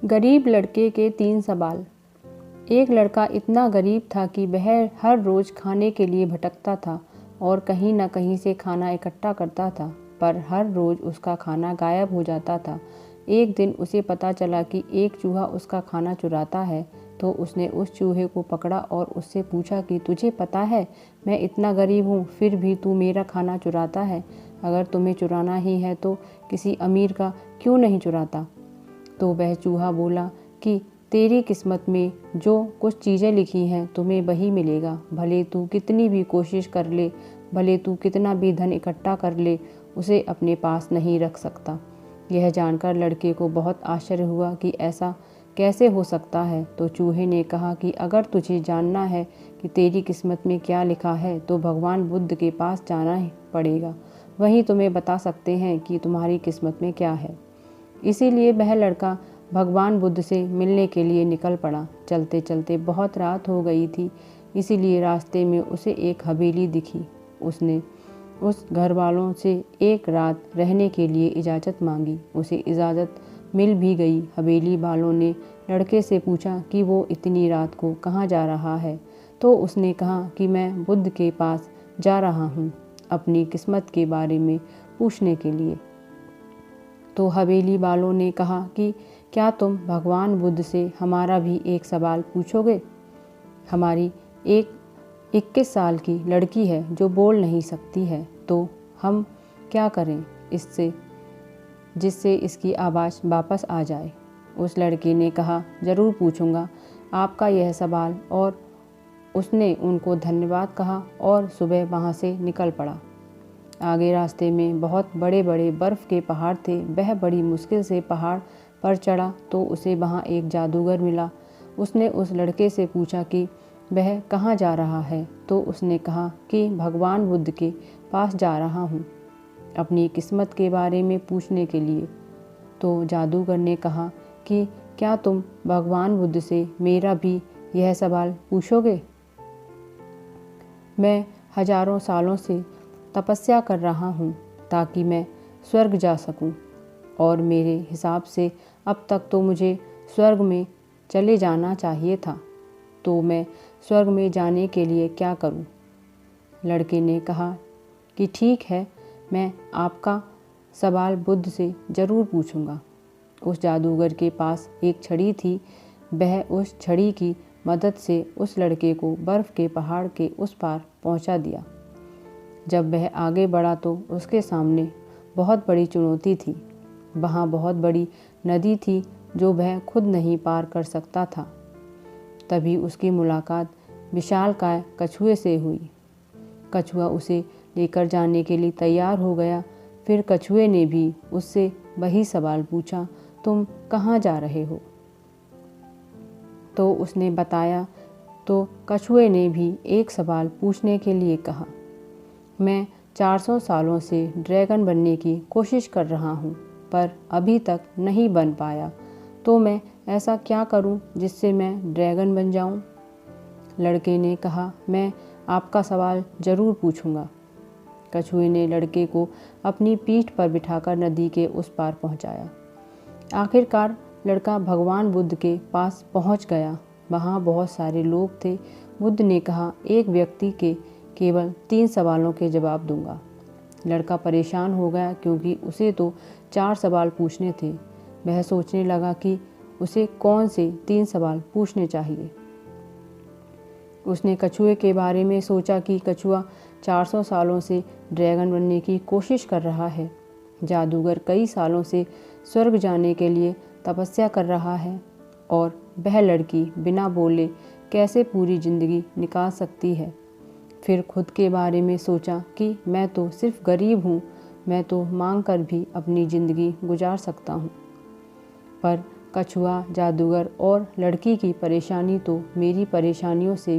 गरीब लड़के के 3 सवाल। एक लड़का इतना गरीब था कि वह हर रोज़ खाने के लिए भटकता था और कहीं न कहीं से खाना इकट्ठा करता था, पर हर रोज़ उसका खाना गायब हो जाता था। एक दिन उसे पता चला कि एक चूहा उसका खाना चुराता है, तो उसने उस चूहे को पकड़ा और उससे पूछा कि तुझे पता है मैं इतना गरीब हूँ, फिर भी तू मेरा खाना चुराता है। अगर तुम्हें चुराना ही है तो किसी अमीर का क्यों नहीं चुराता? तो वह चूहा बोला कि तेरी किस्मत में जो कुछ चीज़ें लिखी हैं तुम्हें वही मिलेगा। भले तू कितनी भी कोशिश कर ले, भले तू कितना भी धन इकट्ठा कर ले, उसे अपने पास नहीं रख सकता। यह जानकर लड़के को बहुत आश्चर्य हुआ कि ऐसा कैसे हो सकता है। तो चूहे ने कहा कि अगर तुझे जानना है कि तेरी किस्मत में क्या लिखा है तो भगवान बुद्ध के पास जाना ही पड़ेगा। वही तुम्हें बता सकते हैं कि तुम्हारी किस्मत में क्या है। इसीलिए वह लड़का भगवान बुद्ध से मिलने के लिए निकल पड़ा। चलते चलते बहुत रात हो गई थी, इसीलिए रास्ते में उसे एक हवेली दिखी। उसने उस घर वालों से एक रात रहने के लिए इजाज़त मांगी। उसे इजाज़त मिल भी गई। हवेली वालों ने लड़के से पूछा कि वो इतनी रात को कहाँ जा रहा है। तो उसने कहा कि मैं बुद्ध के पास जा रहा हूँ, अपनी किस्मत के बारे में पूछने के लिए। तो हवेली वालों ने कहा कि क्या तुम भगवान बुद्ध से हमारा भी एक सवाल पूछोगे? हमारी एक 21 साल की लड़की है जो बोल नहीं सकती है, तो हम क्या करें इससे जिससे इसकी आवाज़ वापस आ जाए। उस लड़के ने कहा ज़रूर पूछूंगा आपका यह सवाल, और उसने उनको धन्यवाद कहा और सुबह वहाँ से निकल पड़ा। आगे रास्ते में बहुत बड़े बड़े बर्फ़ के पहाड़ थे। वह बड़ी मुश्किल से पहाड़ पर चढ़ा तो उसे वहाँ एक जादूगर मिला। उसने उस लड़के से पूछा कि वह कहाँ जा रहा है। तो उसने कहा कि भगवान बुद्ध के पास जा रहा हूँ, अपनी किस्मत के बारे में पूछने के लिए। तो जादूगर ने कहा कि क्या तुम भगवान बुद्ध से मेरा भी यह सवाल पूछोगे? मैं हजारों सालों से तपस्या कर रहा हूँ ताकि मैं स्वर्ग जा सकूँ, और मेरे हिसाब से अब तक तो मुझे स्वर्ग में चले जाना चाहिए था, तो मैं स्वर्ग में जाने के लिए क्या करूँ? लड़के ने कहा कि ठीक है, मैं आपका सवाल बुद्ध से ज़रूर पूछूंगा। उस जादूगर के पास एक छड़ी थी। वह उस छड़ी की मदद से उस लड़के को बर्फ़ के पहाड़ के उस पार पहुंचा दिया। जब वह आगे बढ़ा तो उसके सामने बहुत बड़ी चुनौती थी। वहाँ बहुत बड़ी नदी थी जो वह खुद नहीं पार कर सकता था। तभी उसकी मुलाकात विशालकाय कछुए से हुई। कछुआ उसे लेकर जाने के लिए तैयार हो गया। फिर कछुए ने भी उससे वही सवाल पूछा, तुम कहाँ जा रहे हो? तो उसने बताया। तो कछुए ने भी एक सवाल पूछने के लिए कहा, मैं 400 सालों से ड्रैगन बनने की कोशिश कर रहा हूँ, पर अभी तक नहीं बन पाया, तो मैं ऐसा क्या करूँ जिससे मैं ड्रैगन बन जाऊँ? लड़के ने कहा, मैं आपका सवाल ज़रूर पूछूंगा। कछुए ने लड़के को अपनी पीठ पर बिठाकर नदी के उस पार पहुँचाया। आखिरकार लड़का भगवान बुद्ध के पास पहुँच गया। वहाँ बहुत सारे लोग थे। बुद्ध ने कहा, एक व्यक्ति के केवल 3 सवालों के जवाब दूंगा। लड़का परेशान हो गया क्योंकि उसे तो 4 सवाल पूछने थे। वह सोचने लगा कि उसे कौन से 3 सवाल पूछने चाहिए। उसने कछुए के बारे में सोचा कि कछुआ 400 सालों से ड्रैगन बनने की कोशिश कर रहा है। जादूगर कई सालों से स्वर्ग जाने के लिए तपस्या कर रहा है, और वह लड़की बिना बोले कैसे पूरी ज़िंदगी निकाल सकती है। फिर खुद के बारे में सोचा कि मैं तो सिर्फ गरीब हूँ, मैं तो मांग कर भी अपनी ज़िंदगी गुजार सकता हूँ, पर कछुआ, जादूगर और लड़की की परेशानी तो मेरी परेशानियों से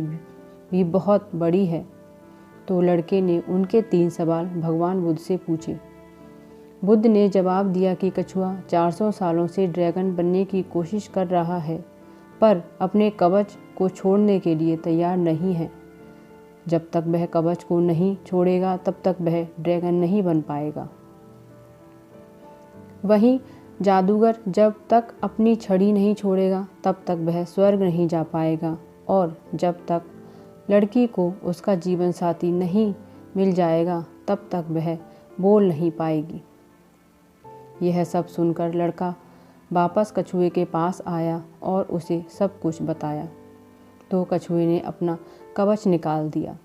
भी बहुत बड़ी है। तो लड़के ने उनके 3 सवाल भगवान बुद्ध से पूछे। बुद्ध ने जवाब दिया कि कछुआ 400 सालों से ड्रैगन बनने की कोशिश कर रहा है, पर अपने कवच को छोड़ने के लिए तैयार नहीं है। जब तक वह कवच को नहीं छोड़ेगा तब तक वह ड्रैगन नहीं बन पाएगा। वहीं जादूगर जब तक अपनी छड़ी नहीं छोड़ेगा तब तक वह स्वर्ग नहीं जा पाएगा, और जब तक लड़की को उसका जीवन साथी नहीं मिल जाएगा तब तक वह बोल नहीं पाएगी। यह सब सुनकर लड़का वापस कछुए के पास आया और उसे सब कुछ बताया। तो कछुए ने अपना कवच निकाल दिया।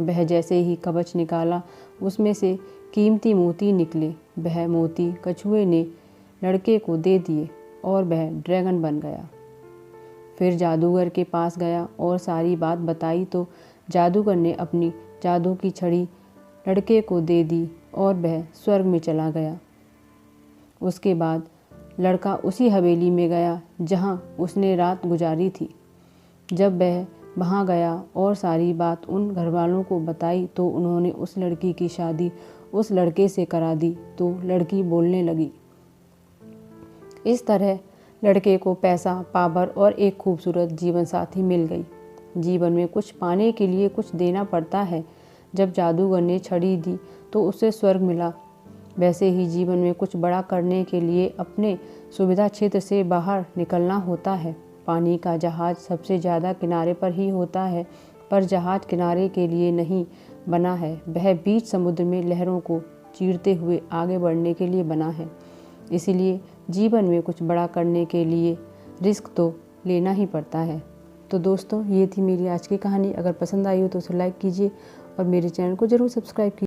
वह जैसे ही कवच निकाला उसमें से कीमती मोती निकले। वह मोती कछुए ने लड़के को दे दिए और वह ड्रैगन बन गया। फिर जादूगर के पास गया और सारी बात बताई तो जादूगर ने अपनी जादू की छड़ी लड़के को दे दी और वह स्वर्ग में चला गया। उसके बाद लड़का उसी हवेली में गया जहाँ उसने रात गुजारी थी। जब वह वहाँ गया और सारी बात उन घरवालों को बताई तो उन्होंने उस लड़की की शादी उस लड़के से करा दी। तो लड़की बोलने लगी। इस तरह लड़के को पैसा, पावर और एक खूबसूरत जीवन साथी मिल गई। जीवन में कुछ पाने के लिए कुछ देना पड़ता है। जब जादूगर ने छड़ी दी तो उसे स्वर्ग मिला। वैसे ही जीवन में कुछ बड़ा करने के लिए अपने सुविधा क्षेत्र से बाहर निकलना होता है। पानी का जहाज सबसे ज़्यादा किनारे पर ही होता है, पर जहाज किनारे के लिए नहीं बना है, वह बीच समुद्र में लहरों को चीरते हुए आगे बढ़ने के लिए बना है। इसीलिए जीवन में कुछ बड़ा करने के लिए रिस्क तो लेना ही पड़ता है। तो दोस्तों, ये थी मेरी आज की कहानी। अगर पसंद आई हो तो उसे लाइक कीजिए और मेरे चैनल को ज़रूर सब्सक्राइब कीजिए।